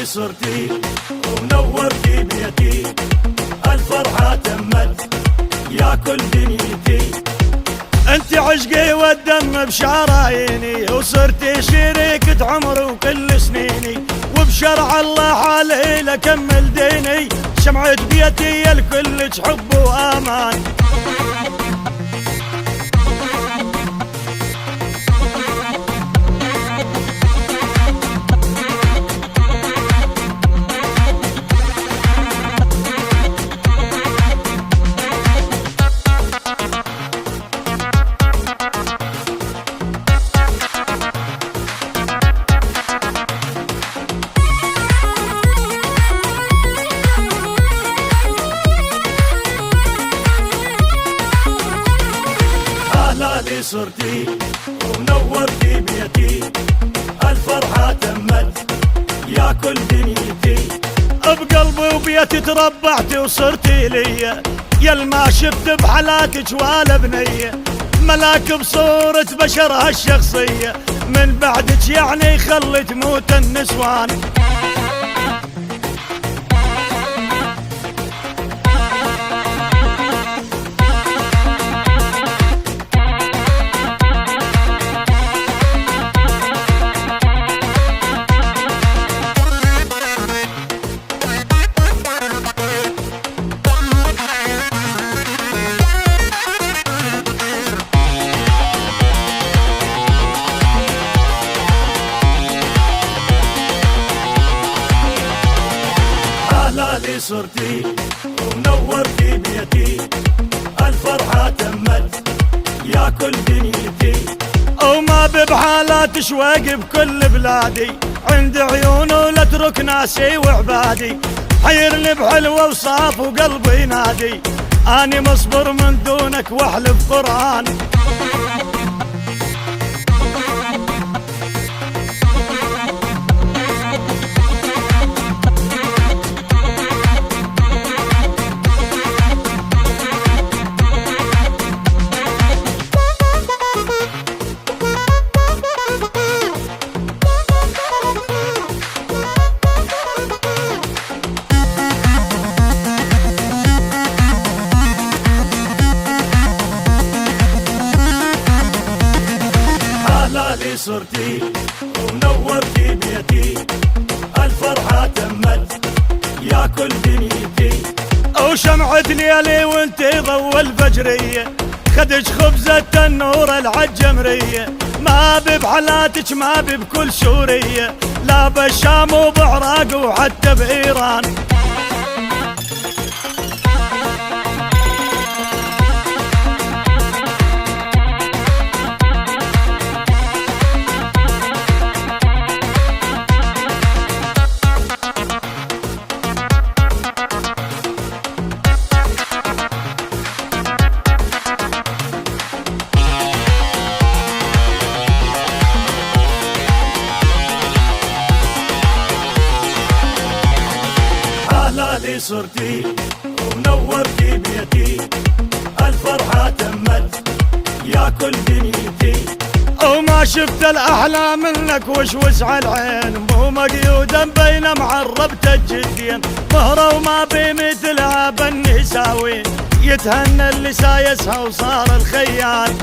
لي صرتي ونورتي بيتي، الفرحة تمت يا كل دنيتي. انت عشقي والدم بشراييني، وصرتي شريكة عمري وكل سنيني، وبشرع الله علي لكمل ديني، شمعة بيتي الكل حب وامان. لي صرتي ونورتي بيتي، الفرحة تمت يا كل دنيتي. بقلبي وبيتي تربعتي وصرتي ليا، يل ما شفت بحالاتك ولا بنية، ملاك بصورة بشرها الشخصية، من بعدك يعني خلي تموت النسوان. لي صرتي ونورتي بيتي، الفرحة تمت يا كل دنيتي. وما بحالات واقف بكل بلادي، عند عيونه لاترك ناسي وعبادي، حيرني بحلوة وصاف وقلبي ينادي، اني مصبر من دونك واحلف قرآن. لي صرتي ونورتي بيتي، الفرحة تمت يا كل دنيتي. وشمعة ليالي وانتي ضوى الفجرية، خدج خبزة النور العجمرية، ما بحالاتك ما بكل سورية، لا بالشام وبعراق وحتى بإيران. لي صرتي ونورتي بيتي، الفرحة تمت يا كل دنيتي. وما شفت الأحلى منك وشوش على العين، مو مقيودا بين معربت الجدين، مهرة وما بمثلها بالنساوين، يتهنى اللي سايسها وصار الخيال.